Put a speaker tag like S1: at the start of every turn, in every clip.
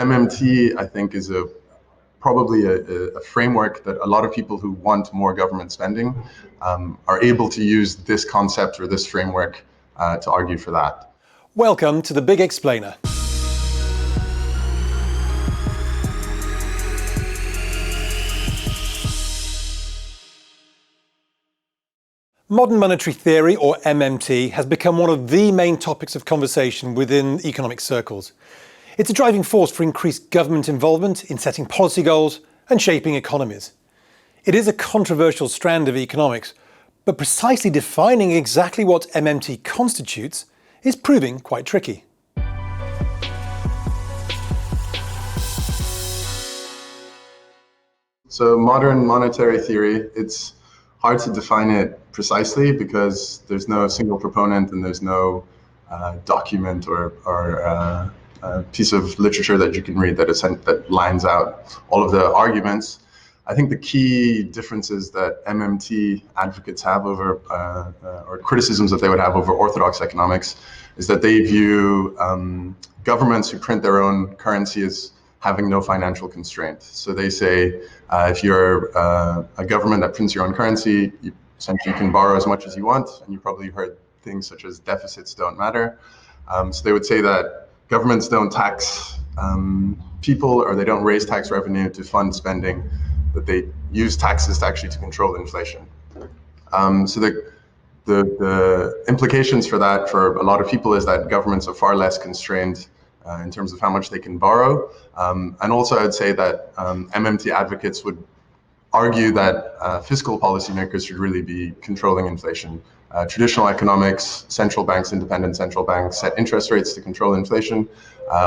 S1: MMT, I think, is probably a framework that a lot of people who want more government spending are able to use this concept or this framework to argue for that.
S2: Welcome to The Big Explainer. Modern monetary theory, or MMT, has become one of the main topics of conversation within economic circles. It's a driving force for increased government involvement in setting policy goals and shaping economies. It is a controversial strand of economics, but precisely defining exactly what MMT constitutes is proving quite tricky.
S1: So modern monetary theory, it's hard to define it precisely because there's no single proponent and there's no document or piece of literature that you can read that lines out all of the arguments. I think the key differences that MMT advocates have over, or criticisms that they would have over orthodox economics, is that they view governments who print their own currency as having no financial constraint. So they say if you're a government that prints your own currency, you essentially can borrow as much as you want, and you probably heard things such as deficits don't matter. So they would say that governments don't tax people, or they don't raise tax revenue to fund spending, that they use taxes to actually to control inflation. So the implications for that for a lot of people is that governments are far less constrained in terms of how much they can borrow. And also I'd say that MMT advocates would argue that fiscal policymakers should really be controlling inflation. Traditional economics, central banks, independent central banks set interest rates to control inflation,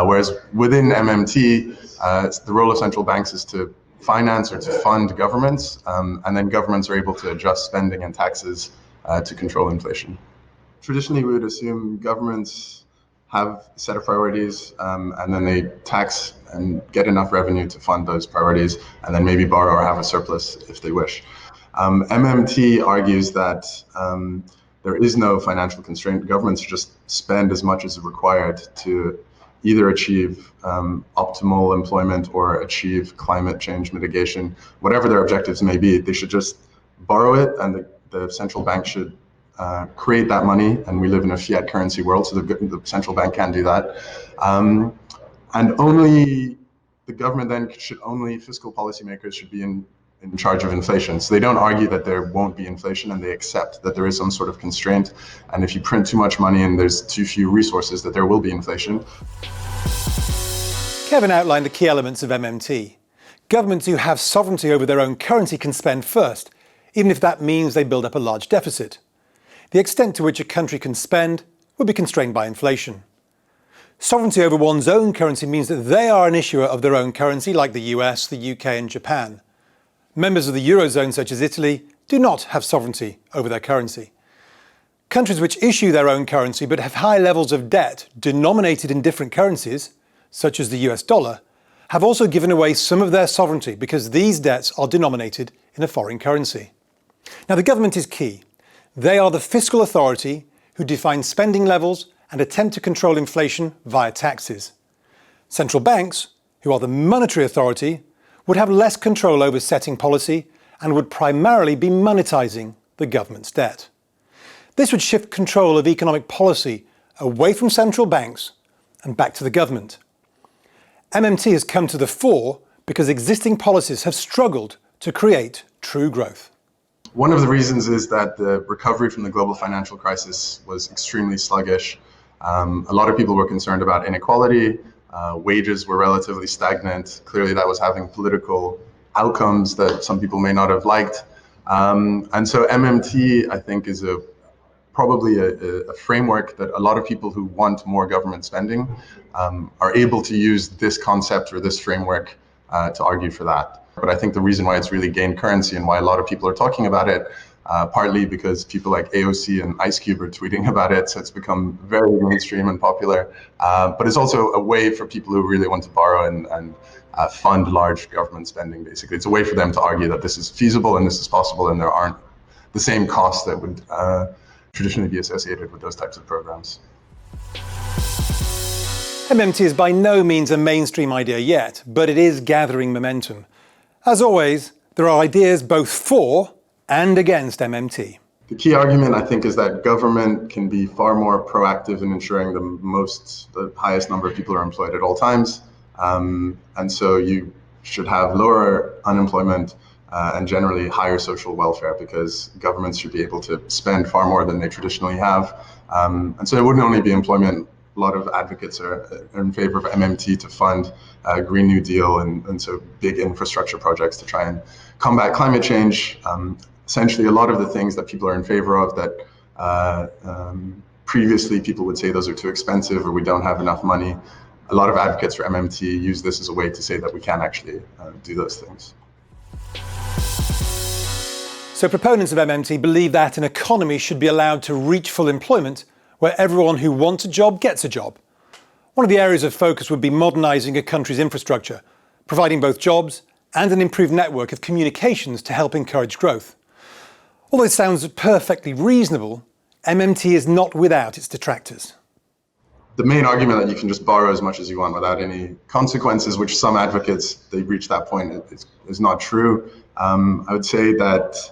S1: whereas within MMT, the role of central banks is to finance or to fund governments, and then governments are able to adjust spending and taxes to control inflation. Traditionally, we would assume governments have a set of priorities, and then they tax and get enough revenue to fund those priorities, and then maybe borrow or have a surplus if they wish. MMT argues that there is no financial constraint. Governments just spend as much as is required to either achieve optimal employment or achieve climate change mitigation. Whatever their objectives may be, they should just borrow it, and the central bank should create that money, and we live in a fiat currency world, so the central bank can do that. And only the government then fiscal policymakers should be in charge of inflation. So they don't argue that there won't be inflation, and they accept that there is some sort of constraint. And if you print too much money and there's too few resources, that there will be inflation.
S2: Kevin outlined the key elements of MMT. Governments who have sovereignty over their own currency can spend first, even if that means they build up a large deficit. The extent to which a country can spend would be constrained by inflation. Sovereignty over one's own currency means that they are an issuer of their own currency, like the US, the UK and Japan. Members of the Eurozone, such as Italy, do not have sovereignty over their currency. Countries which issue their own currency but have high levels of debt denominated in different currencies, such as the US dollar, have also given away some of their sovereignty because these debts are denominated in a foreign currency. Now, the government is key. They are the fiscal authority who define spending levels and attempt to control inflation via taxes. Central banks, who are the monetary authority, would have less control over setting policy and would primarily be monetizing the government's debt. This would shift control of economic policy away from central banks and back to the government. MMT has come to the fore because existing policies have struggled to create true growth.
S1: One of the reasons is that the recovery from the global financial crisis was extremely sluggish. A lot of people were concerned about inequality. Wages were relatively stagnant. Clearly that was having political outcomes that some people may not have liked. And so MMT, I think, is probably a framework that a lot of people who want more government spending are able to use this concept or this framework to argue for that. But I think the reason why it's really gained currency and why a lot of people are talking about it, partly because people like AOC and Ice Cube are tweeting about it, so it's become very mainstream and popular. But it's also a way for people who really want to borrow and fund large government spending, basically. It's a way for them to argue that this is feasible and this is possible, and there aren't the same costs that would traditionally be associated with those types of programs.
S2: MMT is by no means a mainstream idea yet, but it is gathering momentum. As always, there are ideas both for and against MMT.
S1: The key argument, I think, is that government can be far more proactive in ensuring the highest number of people are employed at all times. And so you should have lower unemployment and generally higher social welfare, because governments should be able to spend far more than they traditionally have. And so it wouldn't only be employment. A lot of advocates are in favor of MMT to fund Green New Deal and so big infrastructure projects to try and combat climate change. Essentially, a lot of the things that people are in favor of that previously people would say those are too expensive or we don't have enough money. A lot of advocates for MMT use this as a way to say that we can actually do those things.
S2: So proponents of MMT believe that an economy should be allowed to reach full employment where everyone who wants a job gets a job. One of the areas of focus would be modernising a country's infrastructure, providing both jobs and an improved network of communications to help encourage growth. Although it sounds perfectly reasonable, MMT is not without its detractors.
S1: The main argument that you can just borrow as much as you want without any consequences, which some advocates, they reach that point, is not true. I would say that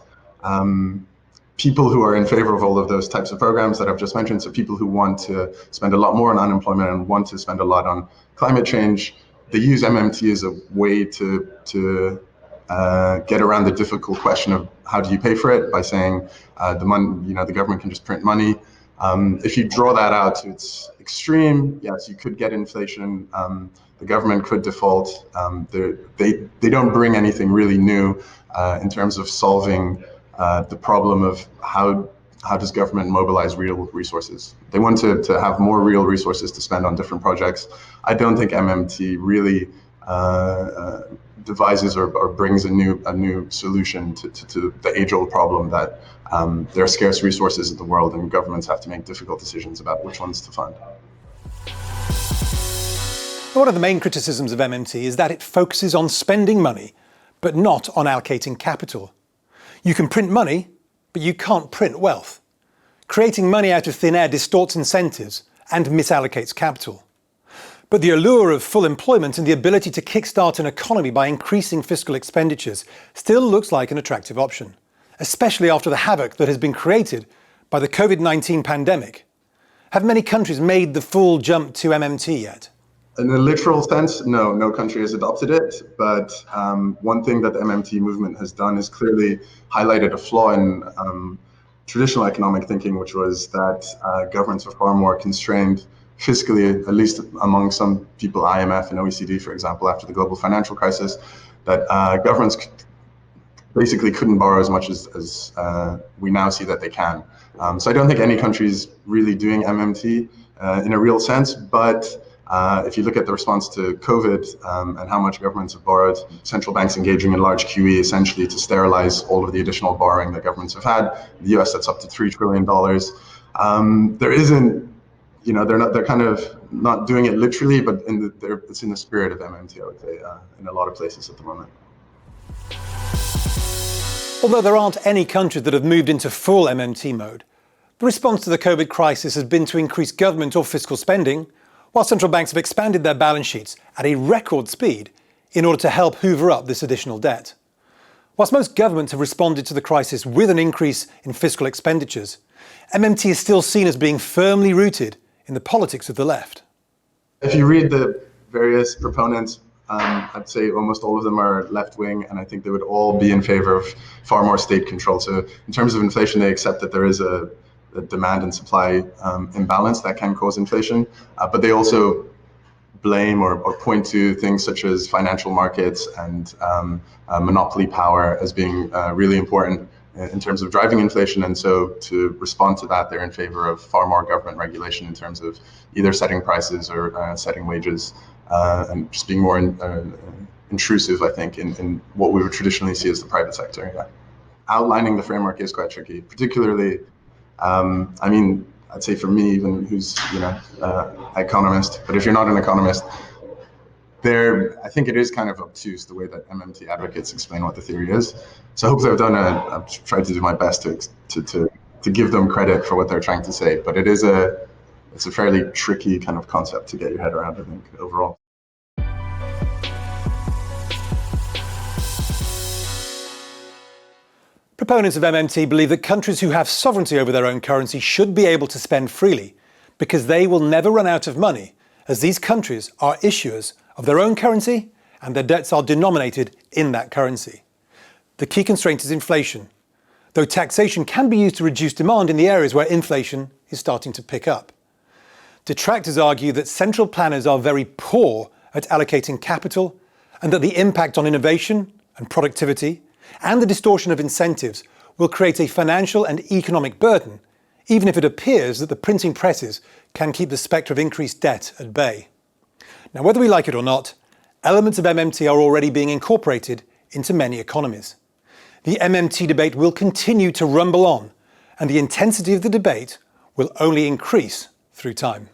S1: people who are in favor of all of those types of programs that I've just mentioned, so people who want to spend a lot more on unemployment and want to spend a lot on climate change, they use MMT as a way to get around the difficult question of how do you pay for it by saying the government can just print money. If you draw that out to its extreme, yes, you could get inflation. The government could default. They don't bring anything really new in terms of solving the problem of how does government mobilize real resources. They want to have more real resources to spend on different projects. I don't think MMT really devises or brings a new solution to the age-old problem that there are scarce resources in the world and governments have to make difficult decisions about which ones to fund.
S2: One of the main criticisms of MMT is that it focuses on spending money, but not on allocating capital. You can print money, but you can't print wealth. Creating money out of thin air distorts incentives and misallocates capital. But the allure of full employment and the ability to kickstart an economy by increasing fiscal expenditures still looks like an attractive option, especially after the havoc that has been created by the COVID-19 pandemic. Have many countries made the full jump to MMT yet?
S1: In a literal sense, no country has adopted it. But one thing that the MMT movement has done is clearly highlighted a flaw in traditional economic thinking, which was that governments are far more constrained fiscally, at least among some people, IMF and OECD, for example, after the global financial crisis, that governments basically couldn't borrow as much as we now see that they can. So I don't think any country is really doing MMT in a real sense, but if you look at the response to COVID and how much governments have borrowed, central banks engaging in large QE essentially to sterilize all of the additional borrowing that governments have had. In the US, that's up to $3 trillion. There isn't, they're kind of not doing it literally, but it's in the spirit of MMT, I would say, in a lot of places at the moment.
S2: Although there aren't any countries that have moved into full MMT mode, the response to the COVID crisis has been to increase government or fiscal spending, while central banks have expanded their balance sheets at a record speed in order to help hoover up this additional debt. Whilst most governments have responded to the crisis with an increase in fiscal expenditures, MMT is still seen as being firmly rooted in the politics of the left.
S1: If you read the various proponents, I'd say almost all of them are left-wing, and I think they would all be in favor of far more state control. So in terms of inflation, they accept that there is a demand and supply imbalance that can cause inflation, but they also blame or point to things such as financial markets and monopoly power as being really important in terms of driving inflation. And so to respond to that, they're in favor of far more government regulation in terms of either setting prices or setting wages and just being more intrusive, I think, in what we would traditionally see as the private sector. Yeah. Outlining the framework is quite tricky, particularly I'd say for me, even who's economist, but if you're not an economist, I think it is kind of obtuse the way that MMT advocates explain what the theory is. So hopefully I've tried to do my best to give them credit for what they're trying to say. But it is it's a fairly tricky kind of concept to get your head around, I think, overall.
S2: Proponents of MMT believe that countries who have sovereignty over their own currency should be able to spend freely, because they will never run out of money, as these countries are issuers of their own currency and their debts are denominated in that currency. The key constraint is inflation, though taxation can be used to reduce demand in the areas where inflation is starting to pick up. Detractors argue that central planners are very poor at allocating capital, and that the impact on innovation and productivity and the distortion of incentives will create a financial and economic burden, even if it appears that the printing presses can keep the spectre of increased debt at bay. Now, whether we like it or not, elements of MMT are already being incorporated into many economies. The MMT debate will continue to rumble on, and the intensity of the debate will only increase through time.